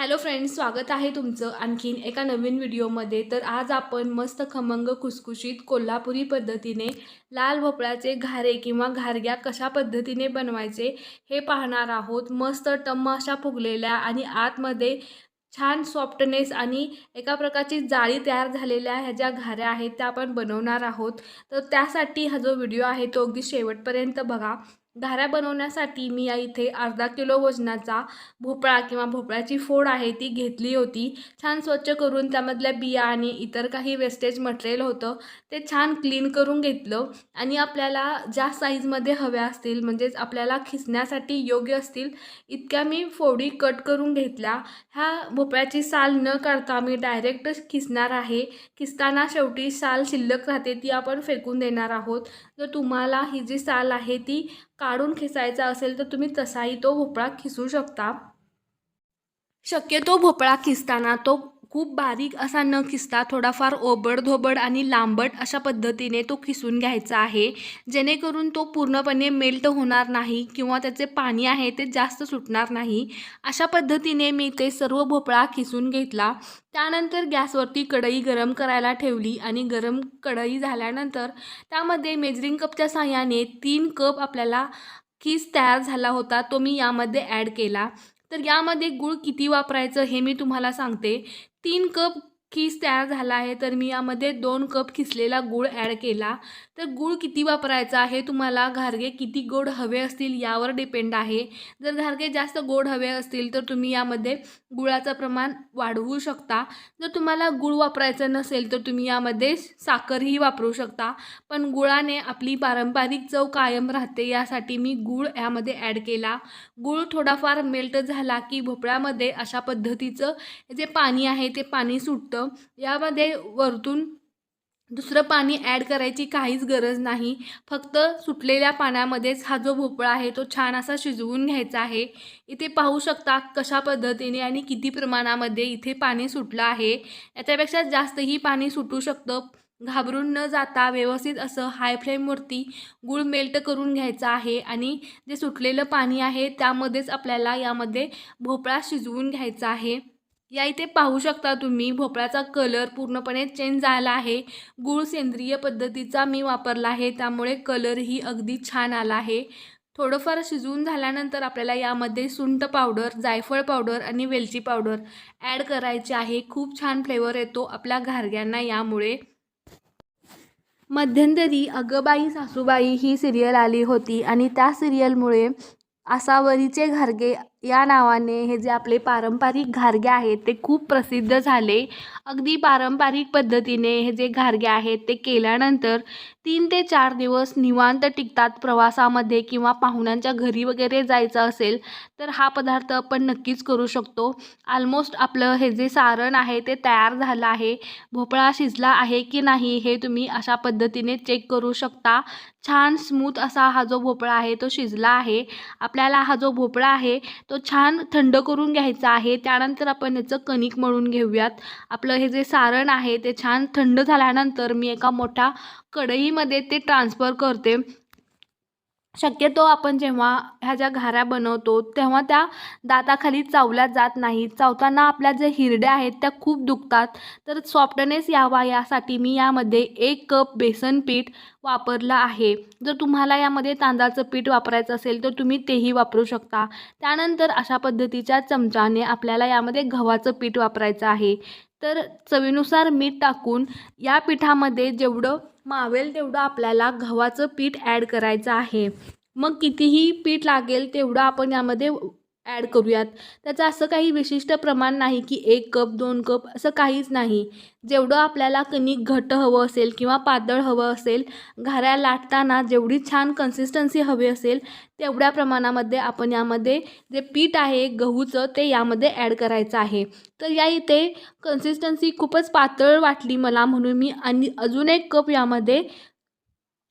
Hello friends, स्वागत आहे तुमचं आणखीन एका नवीन व्हिडिओमध्ये। तर आज आपण मस्त खमंग खुसखुशीत कोल्हापुरी पद्धतीने लाल भोपळ्याचे घारे किंवा घारग्या कशा पद्धतीने बनवायचे हे पाहणार आहोत। मस्त टम्म अशा फुगलेल्या आणि आतमध्ये छान सॉफ्टनेस आणि एका प्रकारची जाळी तयार झालेल्या ह्या ज्या घाऱ्या आहेत त्या आपण बनवणार आहोत। तर त्यासाठी हा जो व्हिडिओ आहे तो अगदी शेवटपर्यंत बघा। घाऱ्या बनवण्यासाठी मी या इथे अर्धा किलो वजनाचा भोपळा किंवा भोपळ्याची फोड आहे ती घेतली होती। छान स्वच्छ करून त्यामधल्या बिया आणि इतर काही वेस्टेज मटेरियल होतं ते छान क्लीन करून घेतलं आणि आपल्याला ज्या साईजमध्ये हव्या असतील म्हणजेच आपल्याला खिसण्यासाठी योग्य असतील इतक्या मी फोडी कट करून घेतल्या। ह्या भोपळ्याची साल न काढता मी डायरेक्ट खिसणार आहे। खिसताना शेवटी साल शिल्लक राहते ती आपण फेकून देणार आहोत। जर तुम्हाला ही जी साल आहे ती काढून खिसायचा असेल तर तुम्ही तसाही तो भोपळा खिसू शकता। शक्यतो भोपळा खिसताना तो खूप बारीक असा न खिसता थोडाफार ओबडधोबड आणि लांबट अशा पद्धतीने तो खिसून घ्यायचा आहे, जेणेकरून तो पूर्णपणे मेल्ट होणार नाही किंवा त्याचे पाणी आहे ते जास्त सुटणार नाही। अशा पद्धतीने मी ते सर्व भोपळा खिसून घेतला। त्यानंतर गॅसवरती कढई गरम करायला ठेवली आणि गरम कढई झाल्यानंतर त्यामध्ये मेजरिंग कपच्या साहाय्याने 3 कप आपल्याला खीस तयार झाला होता तो मी यामध्ये ॲड केला। तर यामध्ये गूळ किती वापरायचं हे मी तुम्हाला सांगते। 3 कप खीस तयार झाला आहे तर मी यामध्ये 2 कप खिसलेला गूळ ॲड केला। तर गूळ किती वापरायचा आहे तुम्हाला घारगे किती गोड हवे असतील यावर डिपेंड आहे। जर घारगे जास्त गोड हवे असतील तर तुम्ही यामध्ये गुळाचं प्रमाण वाढवू शकता। जर तुम्हाला गूळ वापरायचं नसेल तर तुम्ही यामध्ये साखरही वापरू शकता, पण गुळाने आपली पारंपरिक चव कायम राहते यासाठी मी गूळ यामध्ये ॲड केला। गूळ थोडाफार मेल्ट झाला की भोपळ्यामध्ये अशा पद्धतीचं जे पाणी आहे ते पाणी सुटतं। यामध्ये वरतून दुसरं पाणी ॲड करायची काहीच गरज नाही। फक्त सुटलेल्या पाण्यामध्येच हा जो भोपळा आहे तो छान असा शिजवून घ्यायचा आहे। इथे पाहू शकता कशा पद्धतीने आणि किती प्रमाणामध्ये इथे पाणी सुटलं आहे। याच्यापेक्षा जास्तही पाणी सुटू शकतं। घाबरून न जाता व्यवस्थित असं हाय फ्लेमवरती गूळ मेल्ट करून घ्यायचा आहे आणि जे सुटलेलं पाणी आहे त्यामध्येच आपल्याला यामध्ये भोपळा शिजवून घ्यायचा आहे। या इथे पाहू शकता तुम्ही भोपळ्याचा कलर पूर्णपणे चेंज झाला आहे। गूळ सेंद्रिय पद्धतीचा मी वापरला आहे त्यामुळे कलरही अगदी छान आला आहे। थोडंफार शिजवून झाल्यानंतर आपल्याला यामध्ये सुंठ पावडर, जायफळ पावडर आणि वेलची पावडर ॲड करायची आहे। खूप छान फ्लेवर येतो आपल्या घारग्यांना यामुळे। मध्यंतरी अगं सासूबाई ही सिरियल आली होती आणि त्या सिरियलमुळे आसावरीचे घारगे या नावाने हे जे आपले पारंपरिक घारगे आहेत ते खूप प्रसिद्ध झाले। अगदी पारंपरिक पद्धतीने हे जे घारगे आहेत ते केल्यानंतर 3 ते 4 दिवस निवांत टिकतात। प्रवासामध्ये किंवा पाहुण्यांच्या घरी वगैरे जायचं असेल तर हा पदार्थ आपण नक्कीच करू शकतो। ऑलमोस्ट आपलं हे जे सारण आहे ते तयार झालं आहे। भोपळा शिजला आहे की नाही हे तुम्ही अशा पद्धतीने चेक करू शकता। छान स्मूथ असा हा जो भोपळा आहे तो शिजला आहे। आपल्याला हा जो भोपळा आहे तो छान थंड करून घ्यायचा आहे। त्यानंतर आपण याचं कणिक मळून घेऊयात। आपलं हे जे सारण आहे ते छान थंड झाल्यानंतर मी एका मोठ्या कढईमध्ये ते ट्रान्सफर करते। शक्यतो आपण जेव्हा ह्या ज्या घाऱ्या बनवतो तेव्हा त्या दाताखाली चावल्या जात नाहीत। चावताना आपल्या जे हिरड्या आहेत त्या खूप दुखतात। तर सॉफ्टनेस यावा यासाठी मी यामध्ये 1 कप बेसन पीठ वापरलं आहे। जर तुम्हाला यामध्ये तांदळाचं पीठ वापरायचं असेल तर तुम्ही तेही वापरू शकता। त्यानंतर अशा पद्धतीच्या चमच्याने आपल्याला यामध्ये गव्हाचं पीठ वापरायचं आहे। तर चवीनुसार मीठ टाकून या पिठामध्ये जेवढं मावेल तेवढं आपल्याला गव्हाचं पीठ ॲड करायचं आहे। मग कितीही पीठ लागेल तेवढं आपण यामध्ये ॲड करूयात। त्याचं असं काही विशिष्ट प्रमाण नाही की 1 कप 2 कप असं काहीच नाही। जेवढं आपल्याला कणिक घट्ट हवं असेल किंवा पातळ हवं असेल, घाऱ्या लाटताना जेवढी छान कन्सिस्टन्सी हवी असेल तेवढ्या प्रमाणामध्ये आपण यामध्ये जे पीठ आहे गहूचं ते यामध्ये ॲड करायचं आहे। तर या इथे कन्सिस्टन्सी खूपच पातळ वाटली मला म्हणून मी आणि अजून 1 कप यामध्ये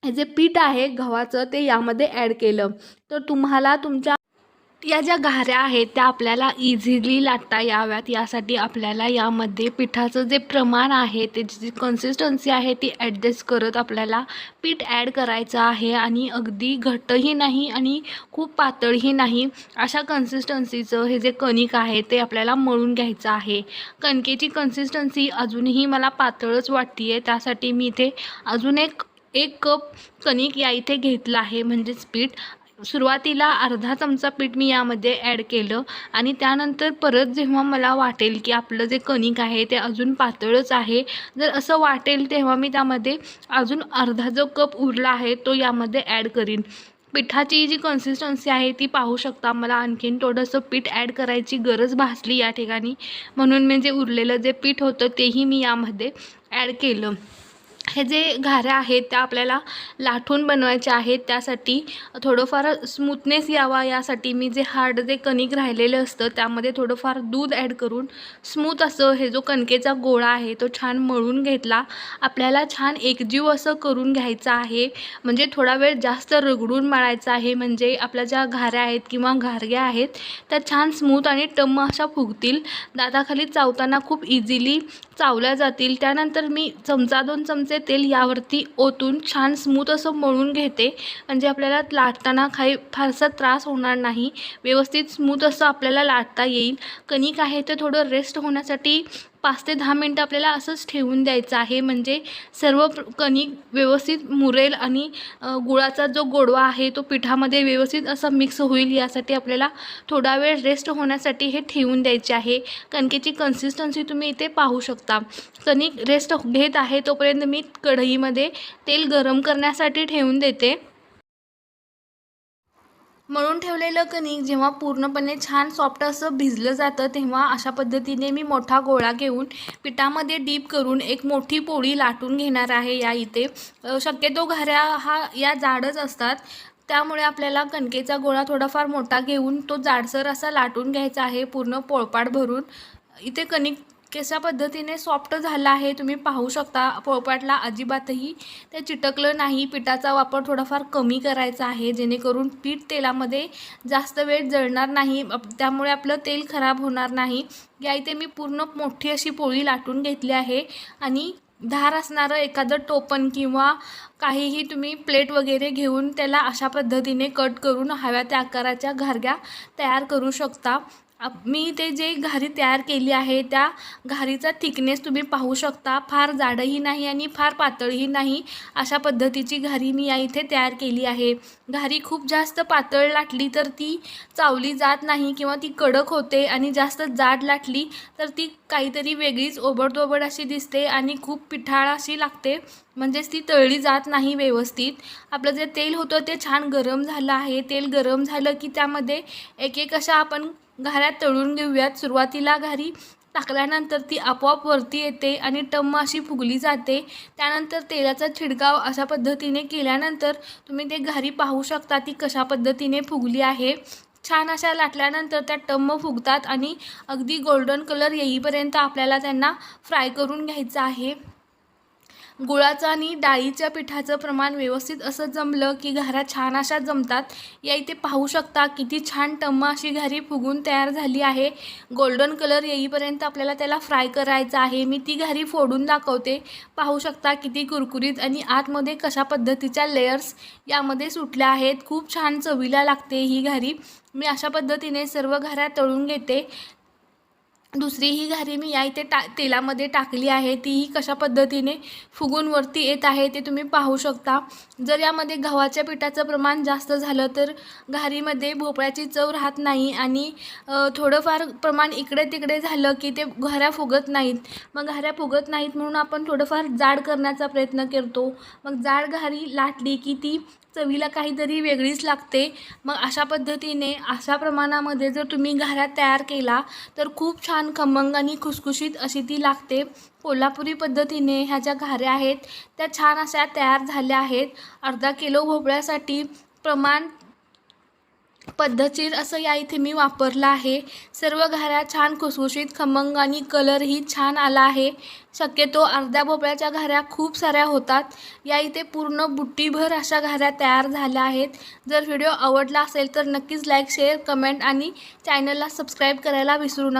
हे जे पीठ आहे गव्हाचं ते यामध्ये ॲड केलं। तर तुम्हाला तुमच्या या ज्या घाऱ्या आहेत त्या आपल्याला इझिली लाटता याव्यात यासाठी आपल्याला यामध्ये पिठाचं जे प्रमाण आहे, त्याची जी कन्सिस्टन्सी आहे ती ॲडजस्ट करत आपल्याला पीठ ॲड करायचं आहे. आणि अगदी घट्टही नाही आणि खूप पातळही नाही, अशा कन्सिस्टन्सीचं हे जे कणिक आहे ते आपल्याला मळून घ्यायचं आहे. कणकेची कन्सिस्टन्सी अजूनही मला पातळच वाटते आहे, त्यासाठी मी इथे अजून एक कप कणिक या इथे घेतलं आहे, म्हणजेच पीठ. सुरुवातीला अर्धा चमचा पीठ मी यामध्ये ॲड केलं आणि त्यानंतर परत जेव्हा मला वाटेल की आपलं जे कणिक आहे ते अजून पातळच आहे, जर असं वाटेल तेव्हा मी त्यामध्ये अजून अर्धा जो कप उरला आहे तो यामध्ये ॲड करीन. पिठाची जी कन्सिस्टन्सी आहे ती पाहू शकता. मला आणखीन थोडंसं पीठ ॲड करायची गरज भासली या ठिकाणी, म्हणून मी जे उरलेलं जे पीठ होतं तेही मी यामध्ये ॲड केलं. हे जे घाऱ्या आहेत त्या आपल्याला लाटून बनवायच्या आहेत, त्यासाठी थोडंफार स्मूथनेस यावा यासाठी मी जे हार्ड जे कणिक राहिलेलं असतं त्यामध्ये थोडंफार दूध ॲड करून स्मूथ असं हे जो कणकेचा गोळा आहे तो छान मळून घेतला. आपल्याला छान एकजीव असं करून घ्यायचं आहे, म्हणजे थोडा वेळ जास्त रगडून मळायचा आहे, म्हणजे आपल्या ज्या घाऱ्या आहेत किंवा घारग्या आहेत त्या छान स्मूथ आणि टम्म अशा फुगतील, दाताखाली चावताना खूप इझिली चावल्या जातील. त्यानंतर मी चमचा 2 चमचे तेल यावरती ओतून छान स्मूथ असं मळून घेते, म्हणजे आपल्याला लाटताना काही फारसा त्रास होणार नाही, व्यवस्थित स्मूथ असं आपल्याला लाटता येईल. कणिक आहे ते थोडं रेस्ट होण्यासाठी 5 ते 10 मिनटं आपल्याला असंच ठेवून द्यायचं आहे, म्हणजे सर्व कणिक व्यवस्थित मुरेल आणि गुळाचा जो गोडवा आहे तो पिठामध्ये व्यवस्थित असा मिक्स होईल, यासाठी आपल्याला थोडा वेळ रेस्ट होण्यासाठी हे ठेवून द्यायचे आहे. कणकेची कन्सिस्टन्सी तुम्ही इथे पाहू शकता. कणिक रेस्ट घेत आहे तोपर्यंत मी कढईमध्ये तेल गरम करण्यासाठी ठेवून देते. मळून ठेवलेलं कणिक जेव्हा पूर्णपणे छान सॉफ्ट असं भिजलं जातं तेव्हा अशा पद्धतीने मी मोठा गोळा घेऊन पिठामध्ये डीप करून एक मोठी पोळी लाटून घेणार आहे. या इथे शक्यतो घाऱ्या या जाडच असतात, त्यामुळे आपल्याला कणकेचा गोळा थोडाफार मोठा घेऊन तो जाडसर असा लाटून घ्यायचा आहे, पूर्ण पोळपाट भरून. इथे कणिक कशा पद्धतीने सॉफ्ट झाला आहे तुम्ही पाहू शकता. पोळपाटला अजिबातही ते चिटकलं नाही. पिठाचा वापर थोडाफार कमी करायचा आहे, जेणेकरून पीठ तेलामध्ये जास्त वेळ जळणार नाही, त्यामुळे आपलं तेल खराब होणार नाही. या इथे मी पूर्ण मोठी अशी पोळी लाटून घेतली आहे आणि धार असणारं एखादं टोपण किंवा काहीही तुम्ही प्लेट वगैरे घेऊन त्याला अशा पद्धतीने कट करून हव्या त्या आकाराच्या घारग्या तयार करू शकता. मी ते जे घारी तयार केली आहे त्या घारीचा थिकनेस तुम्ही पाहू शकता. फार जाडही नाही आणि फार पातळही नाही, अशा पद्धतीची घारी मी या इथे तयार केली आहे. घारी खूप जास्त पातळ लाटली तर ती चावली जात नाही किंवा ती कडक होते, आणि जास्त जाड लाटली तर ती काहीतरी वेगळीच ओबडधोबड अशी दिसते आणि खूप पिठाळ अशी लागते, म्हणजेच ती तळली जात नाही व्यवस्थित. आपलं जे तेल होतं ते छान गरम झालं आहे. तेल गरम झालं की त्यामध्ये एक एक अशा आपण घाऱ्या तळून घेऊयात. सुरुवातीला घारी टाकल्यानंतर ती आपोआप वरती येते आणि टम्म अशी फुगली जाते. त्यानंतर तेलाचा छिडकाव अशा पद्धतीने केल्यानंतर तुम्ही ते घारी पाहू शकता ती कशा पद्धतीने फुगली आहे. छान अशा लाटल्यानंतर त्या टम्म फुगतात आणि अगदी गोल्डन कलर येईपर्यंत आपल्याला त्यांना फ्राय करून घ्यायचं आहे. गुळाचं आणि डाळीच्या पिठाचं प्रमाण व्यवस्थित असं जमलं की घाऱ्या छान अशा जमतात. या इथे पाहू शकता किती छान टम्म अशी घारी फुगून तयार झाली आहे. गोल्डन कलर येईपर्यंत आपल्याला त्याला फ्राय करायचं आहे. मी ती घारी फोडून दाखवते. पाहू शकता किती कुरकुरीत आणि आतमध्ये कशा पद्धतीच्या लेयर्स यामध्ये सुटल्या आहेत. खूप छान चवीला लागते ही घारी. मी अशा पद्धतीने सर्व घाऱ्या तळून घेते. दुसरी ही घारी मी या इथे तेलामध्ये टाकली आहे, तीही कशा पद्धतीने फुगून वरती येत आहे ते तुम्ही पाहू शकता. जर यामध्ये गव्हाच्या पिठाचं प्रमाण जास्त झालं तर घारीमध्ये भोपळ्याची चव राहत नाही आणि थोडंफार प्रमाण इकडे तिकडे झालं की ते घाऱ्या फुगत नाहीत. मग घाऱ्या फुगत नाहीत म्हणून आपण थोडंफार जाड करण्याचा प्रयत्न करतो. मग जाड घारी लाटली की ती चवीला काहीतरी वेगळीच लागते. मग अशा पद्धतीने अशा प्रमाणामध्ये जर तुम्ही घाऱ्या तयार केला तर खूप छान खमंग आणि खुसखुशीत अशी ती लागते. कोल्हापुरी पद्धतीने ह्या ज्या घाऱ्या आहेत त्या छान अशा तयार झाल्या आहेत. अर्धा किलो भोपळ्यासाठी प्रमाण पद्धतशीर असं या इथे मी वापरलं आहे. सर्व घाऱ्या छान खुसखुशीत, खमंग आणि कलरही छान आला आहे. शक्यतो अर्ध्या भोपळ्याच्या घाऱ्या खूप साऱ्या होतात. या इथे पूर्ण बुट्टीभर अशा घाऱ्या तयार झाल्या आहेत. जर व्हिडिओ आवडला असेल तर नक्कीच लाईक, शेअर, कमेंट आणि चॅनलला सबस्क्राईब करायला विसरू नका.